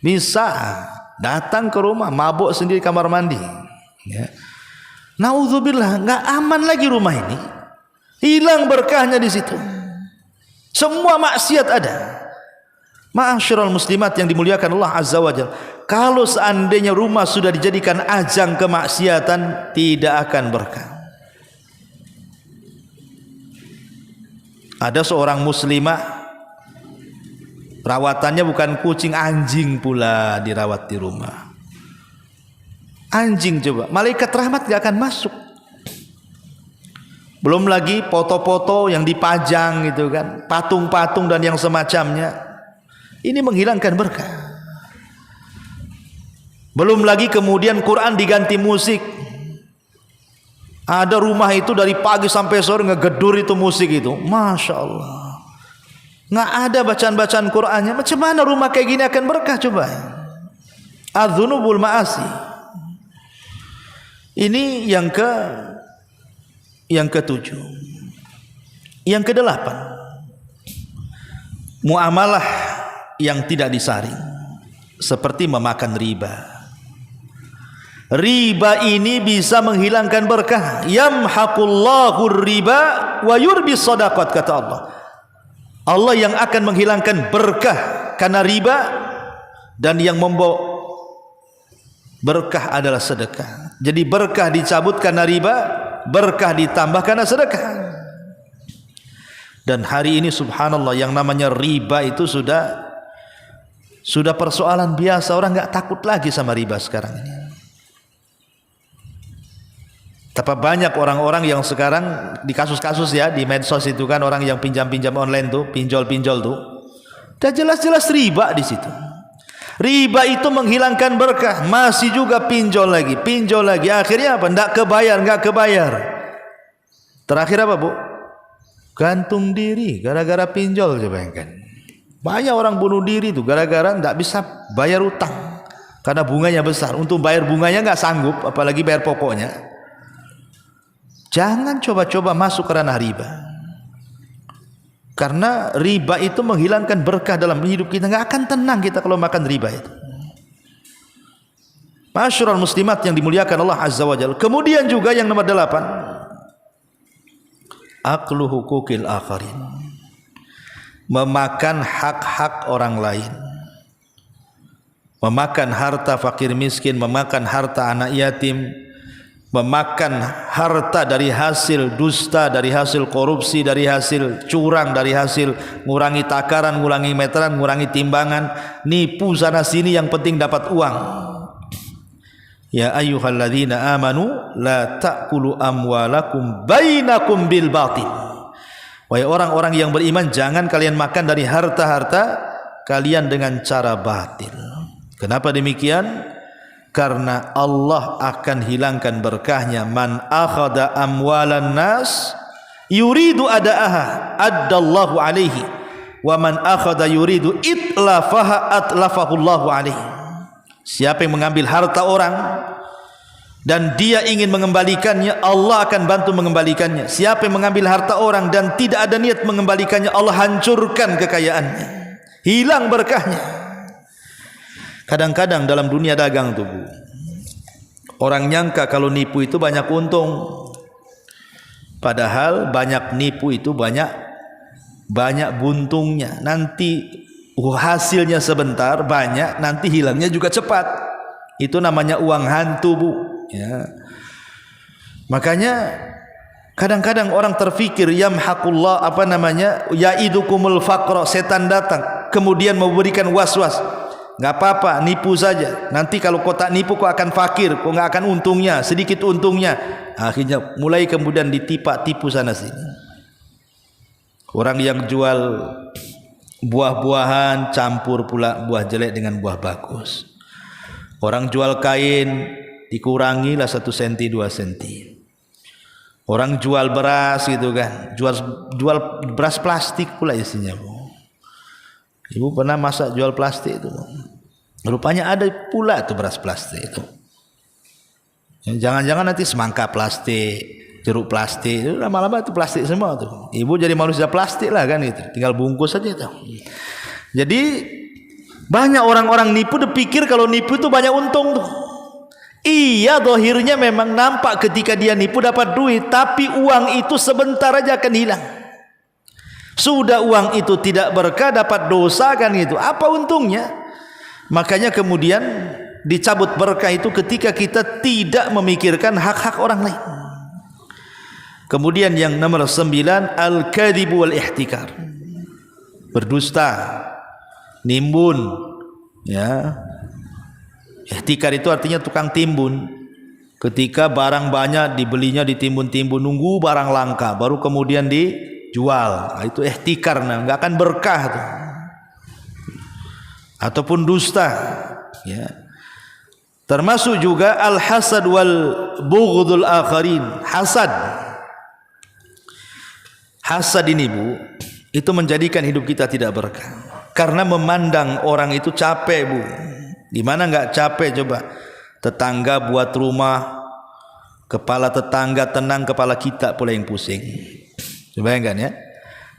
bisa datang ke rumah, mabuk sendiri kamar mandi ya. Naudzubillah, nggak aman lagi rumah ini, hilang berkahnya di situ, semua maksiat ada. Ma'asyiral muslimat yang dimuliakan Allah Azza wa Jalla, kalau seandainya rumah sudah dijadikan ajang kemaksiatan, tidak akan berkah. Ada seorang muslimah, rawatannya bukan kucing, anjing pula dirawat di rumah. Anjing, coba malaikat rahmat gak akan masuk. Belum lagi foto-foto yang dipajang gitu kan, patung-patung dan yang semacamnya. Ini menghilangkan berkah. Belum lagi kemudian Quran diganti musik. Ada rumah itu dari pagi sampai sore ngegedur itu musik itu, masya Allah. Nggak ada bacaan-bacaan Qurannya. Macam mana rumah kayak gini akan berkah coba? Adzunubul ma'asi. Ini yang ketujuh. Yang kedelapan, muamalah yang tidak disaring, seperti memakan riba. Riba ini bisa menghilangkan berkah. Yamhaqullahu riba wa yurbi shadaqat, kata Allah. Allah yang akan menghilangkan berkah karena riba, dan yang membawa berkah adalah sedekah. Jadi berkah dicabut karena riba, berkah ditambah karena sedekah. Dan hari ini subhanallah, yang namanya riba itu sudah persoalan biasa. Orang nggak takut lagi sama riba sekarang ini. Tapi banyak orang-orang yang sekarang di kasus-kasus ya di medsos itu kan, orang yang pinjam-pinjam online tuh, pinjol-pinjol tuh, udah jelas-jelas riba di situ. Riba itu menghilangkan berkah, masih juga pinjol lagi. Akhirnya apa? Nggak kebayar. Terakhir apa bu? Gantung diri gara-gara pinjol. Coba bayangkan. Banyak orang bunuh diri tuh gara-gara nggak bisa bayar utang karena bunganya besar. Untuk bayar bunganya nggak sanggup, apalagi bayar pokoknya. Jangan coba-coba masuk ke ranah riba, karena riba itu menghilangkan berkah dalam hidup kita. Nggak akan tenang kita kalau makan riba itu. Ma'asyiral muslimat yang dimuliakan Allah Azza wa Jalla. Kemudian juga yang nomor 8, aklu hukukil akharin, memakan hak-hak orang lain, memakan harta fakir miskin, memakan harta anak yatim, memakan harta dari hasil dusta, dari hasil korupsi, dari hasil curang, dari hasil ngurangi takaran, ngurangi meteran, ngurangi timbangan, nipu sana sini, yang penting dapat uang. Ya ayyuhalladzina amanu la ta'kulu amwalakum bainakum bil batil. Wahai orang-orang yang beriman, jangan kalian makan dari harta-harta kalian dengan cara batil. Kenapa demikian? Karena Allah akan hilangkan berkahnya. Man akhada amwalan nas yuridu ada'aha addallahu alaihi, wa man akhada yuridu itlafaha atlafahullahu alaihi. Siapa yang mengambil harta orang dan dia ingin mengembalikannya, Allah akan bantu mengembalikannya. Siapa yang mengambil harta orang dan tidak ada niat mengembalikannya, Allah hancurkan kekayaannya, hilang berkahnya. Kadang-kadang dalam dunia dagang tuh bu, Orang nyangka kalau nipu itu banyak untung, padahal banyak nipu itu banyak buntungnya. Nanti hasilnya sebentar banyak, nanti hilangnya juga cepat. Itu namanya uang hantu, Bu. Ya. Makanya kadang-kadang orang terfikir yamhaqullah yaidukumul faqra, setan datang kemudian memberikan was-was. Enggak apa-apa, nipu saja. Nanti kalau kau tak nipu kau akan fakir, kau enggak akan untungnya, sedikit untungnya. Akhirnya mulai kemudian ditipu sana sini. Orang yang jual buah-buahan campur pula buah jelek dengan buah bagus. Orang jual kain dikurangilah 1 senti 2 senti. Orang jual beras gitu kan, jual beras plastik pula isinya, Bu. Ibu pernah masak jual plastik itu, rupanya ada pula tuh beras plastik itu. Jangan-jangan nanti semangka plastik, jeruk plastik, itu lama-lama itu plastik semua tuh. Ibu jadi manusia plastik lah kan, itu tinggal bungkus saja itu. Jadi banyak orang-orang nipu dipikir kalau nipu itu banyak untung tuh. Iya, dohirnya memang nampak ketika dia nipu dapat duit, tapi uang itu sebentar aja akan hilang. Sudah uang itu tidak berkah, dapat dosa kan gitu. Apa untungnya? Makanya kemudian dicabut berkah itu ketika kita tidak memikirkan hak-hak orang lain. Kemudian yang nomor 9, al-kadhibu wal ihtikar. Berdusta, nimbun, ya. Ihtikar itu artinya tukang timbun. Ketika barang banyak dibelinya ditimbun-timbun, nunggu barang langka baru kemudian dijual. Itu ihtikar, enggak akan berkah tuh. Ataupun dusta, ya. Termasuk juga al-hasad wal bughdul akharin. Hasad ini, Bu, itu menjadikan hidup kita tidak berkah. Karena memandang orang itu capek, Bu. Di mana enggak capek coba? Tetangga buat rumah, kepala tetangga tenang, kepala kita pula yang pusing. Coba bayangkan ya.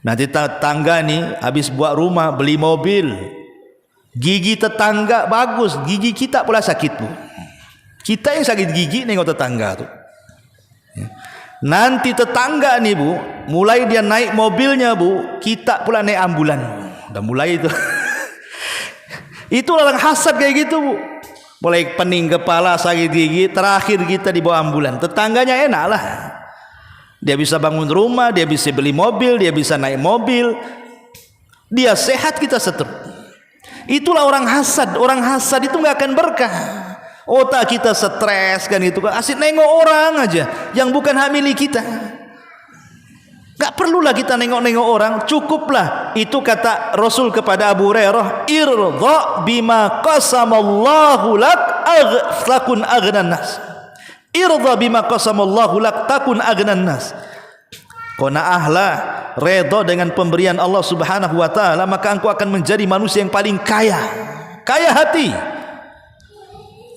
Nanti tetangga nih habis buat rumah, beli mobil, gigi tetangga bagus, gigi kita pula sakit, Bu. Kita yang sakit gigi nengok tetangga tuh. Nanti tetangga nih, Bu, mulai dia naik mobilnya, Bu, kita pula naik ambulan. Udah mulai itu. Itu orang hasad kayak gitu, Bu. Mulai pening kepala, sakit gigi, terakhir kita dibawa ambulan. Tetangganya enak lah. Dia bisa bangun rumah, dia bisa beli mobil, dia bisa naik mobil. Dia sehat, kita setruk. Itulah orang hasad. Orang hasad itu nggak akan berkah. Otak kita stres kan itu kan, asik nengok orang aja yang bukan hak milik kita. Gak perlulah kita nengok-nengok orang, cukuplah. Itu kata Rasul kepada Abu Hurairah, irdha bima qasamallahu lak takun aghnan nas. Irdha bima qasamallahu lak takun aghnan nas. Qanaahlah, redha dengan pemberian Allah Subhanahu wa taala, maka engkau akan menjadi manusia yang paling kaya hati.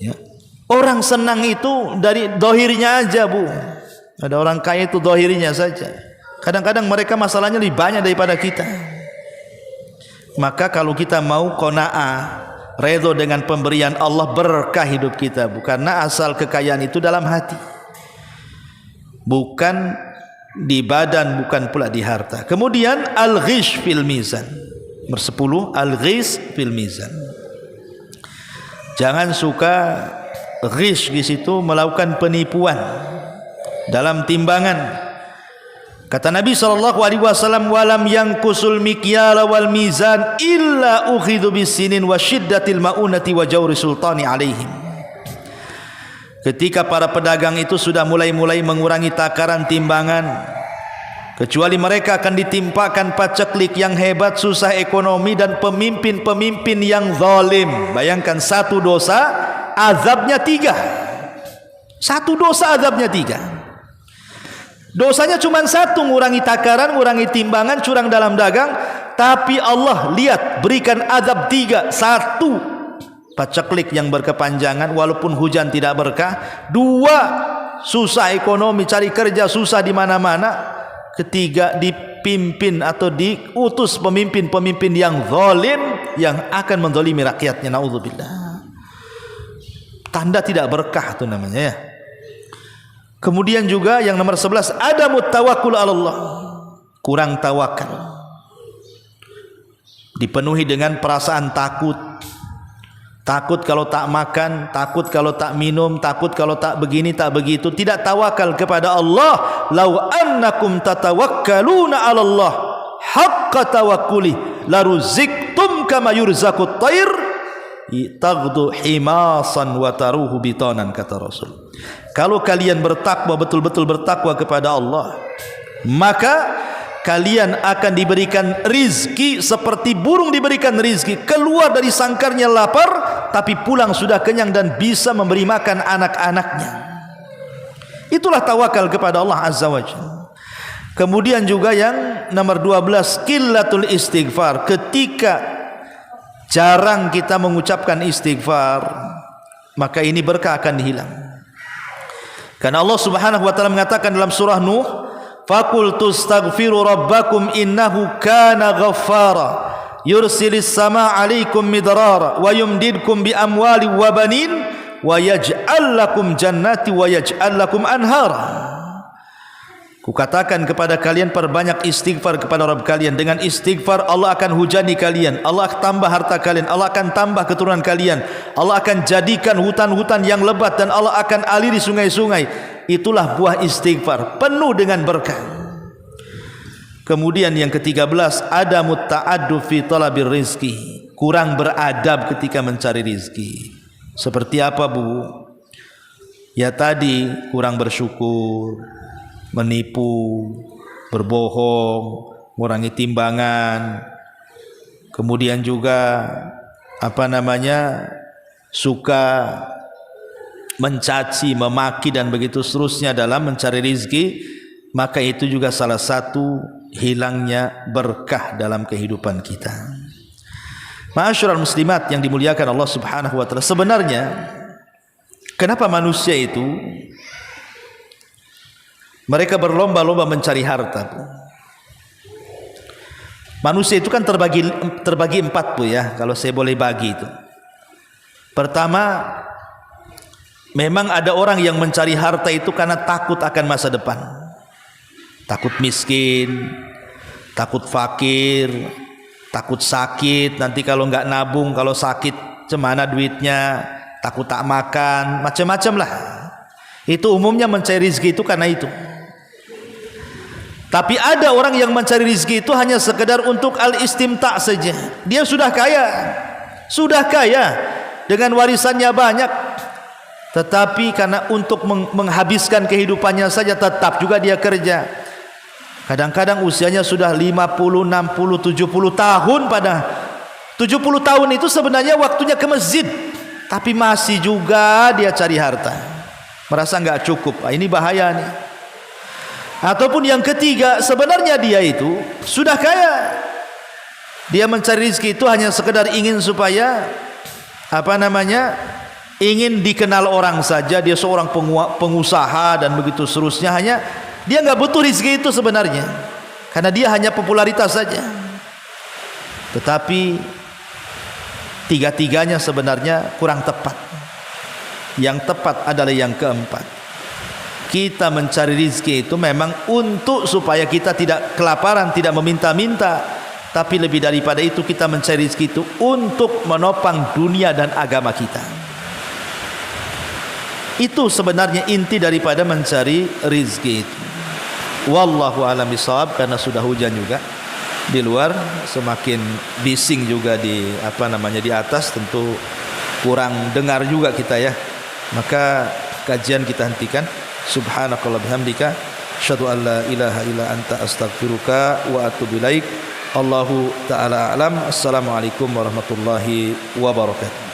Ya. Orang senang itu dari dohirnya aja, Bu. Ada orang kaya itu dohirnya saja. Kadang-kadang mereka masalahnya lebih banyak daripada kita. Maka kalau kita mau qanaah, redha dengan pemberian Allah, berkah hidup kita, Bu. Karena asal kekayaan itu dalam hati, bukan di badan, bukan pula di harta. Kemudian al-ghish fil mizan. Nomor 10, al-ghish fil mizan. Jangan suka ghish di situ, melakukan penipuan dalam timbangan. Kata Nabi SAW, walam yankusul mikyala wal mizan illa ukhidhu bisinin wa syiddatil maunati wa jawri sultani alaihim. Ketika para pedagang itu sudah mulai mengurangi takaran timbangan, kecuali mereka akan ditimpakan paceklik yang hebat, susah ekonomi, dan pemimpin-pemimpin yang zalim. Bayangkan, satu dosa azabnya 3. Satu dosa azabnya 3. Dosanya cuma 1, ngurangi takaran, ngurangi timbangan, curang dalam dagang. Tapi Allah lihat, berikan azab 3. 1, paceklik yang berkepanjangan walaupun hujan tidak berkah. 2, susah ekonomi, cari kerja susah di mana-mana. 3, dipimpin atau diutus pemimpin-pemimpin yang zalim, yang akan menzalimi rakyatnya. Naudzubillah. Tanda tidak berkah itu namanya ya. Kemudian juga yang nomor 11, adamut tawakkul 'ala Allah. Kurang tawakal. Dipenuhi dengan perasaan takut. Takut kalau tak makan, takut kalau tak minum, takut kalau tak begini, tak begitu. Tidak tawakal kepada Allah. Lau annakum tatawakkaluna 'ala Allah haqqa tawakkuli laruziktum kama yurzaqut thair taghdu himasan wa taruhu bitanan, kata Rasul. Kalau kalian bertakwa, betul-betul bertakwa kepada Allah, maka kalian akan diberikan rizki seperti burung diberikan rizki, keluar dari sangkarnya lapar tapi pulang sudah kenyang dan bisa memberi makan anak-anaknya. Itulah tawakal kepada Allah Azza wa Jalla. Kemudian juga yang nomor 12, qillatul istighfar. Ketika jarang kita mengucapkan istighfar, maka ini berkah akan hilang. Karena Allah Subhanahu wa taala mengatakan dalam surah Nuh, faqultu astaghfiru rabbakum innahu kana ghaffara yursilis samaa 'alaikum midrara wa yumdidkum bi amwali wa banin wa yaj'al lakum jannati wa yaj'al lakum anhara. Kukatakan kepada kalian, perbanyak istighfar kepada Rabb kalian. Dengan istighfar Allah akan hujani kalian, Allah akan tambah harta kalian, Allah akan tambah keturunan kalian, Allah akan jadikan hutan-hutan yang lebat dan Allah akan aliri sungai-sungai. Itulah buah istighfar, penuh dengan berkah. Kemudian yang ke-13, adamut ta'addu fi talabir rizki. Kurang beradab ketika mencari rizki. Seperti apa, Bu? Ya tadi, kurang bersyukur, menipu, berbohong, mengurangi timbangan. Kemudian juga suka mencaci, memaki dan begitu seterusnya dalam mencari rizki. Maka itu juga salah satu hilangnya berkah dalam kehidupan kita. Ma'asyiral muslimat yang dimuliakan Allah Subhanahu wa taala, sebenarnya kenapa manusia itu mereka berlomba-lomba mencari harta? Manusia itu kan terbagi 4, Bu, ya, kalau saya boleh bagi itu. Pertama, memang ada orang yang mencari harta itu karena takut akan masa depan. Takut miskin, takut fakir, takut sakit, nanti kalau nggak nabung, kalau sakit cemana duitnya, takut tak makan, macam-macam lah. Itu umumnya mencari rezeki itu karena itu. Tapi ada orang yang mencari rezeki itu hanya sekedar untuk al-istimta' saja. Dia sudah kaya dengan warisannya banyak, tetapi karena untuk menghabiskan kehidupannya saja tetap juga dia kerja. Kadang-kadang usianya sudah 50, 60, 70 tahun. Pada 70 tahun itu sebenarnya waktunya ke masjid, tapi masih juga dia cari harta, merasa nggak cukup. Ini bahaya nih. Ataupun yang ketiga, sebenarnya dia itu sudah kaya, dia mencari rezeki itu hanya sekedar ingin supaya ingin dikenal orang saja. Dia seorang pengusaha dan begitu seterusnya. Hanya dia nggak butuh rezeki itu sebenarnya, karena dia hanya popularitas saja. Tetapi tiga-tiganya sebenarnya kurang tepat. Yang tepat adalah yang keempat. Kita mencari rezeki itu memang untuk supaya kita tidak kelaparan, tidak meminta-minta. Tapi lebih daripada itu, kita mencari rezeki itu untuk menopang dunia dan agama kita. Itu sebenarnya inti daripada mencari rezeki itu. Wallahu a'lam bishawab. Karena sudah hujan juga di luar, semakin bising juga di di atas, tentu kurang dengar juga kita ya. Maka kajian kita hentikan. Subhanakallah bihamdika asyhadu an la ilaha illa anta astaghfiruka wa atubu ilaik. Allahu ta'ala a'lam. Assalamualaikum warahmatullahi wabarakatuh.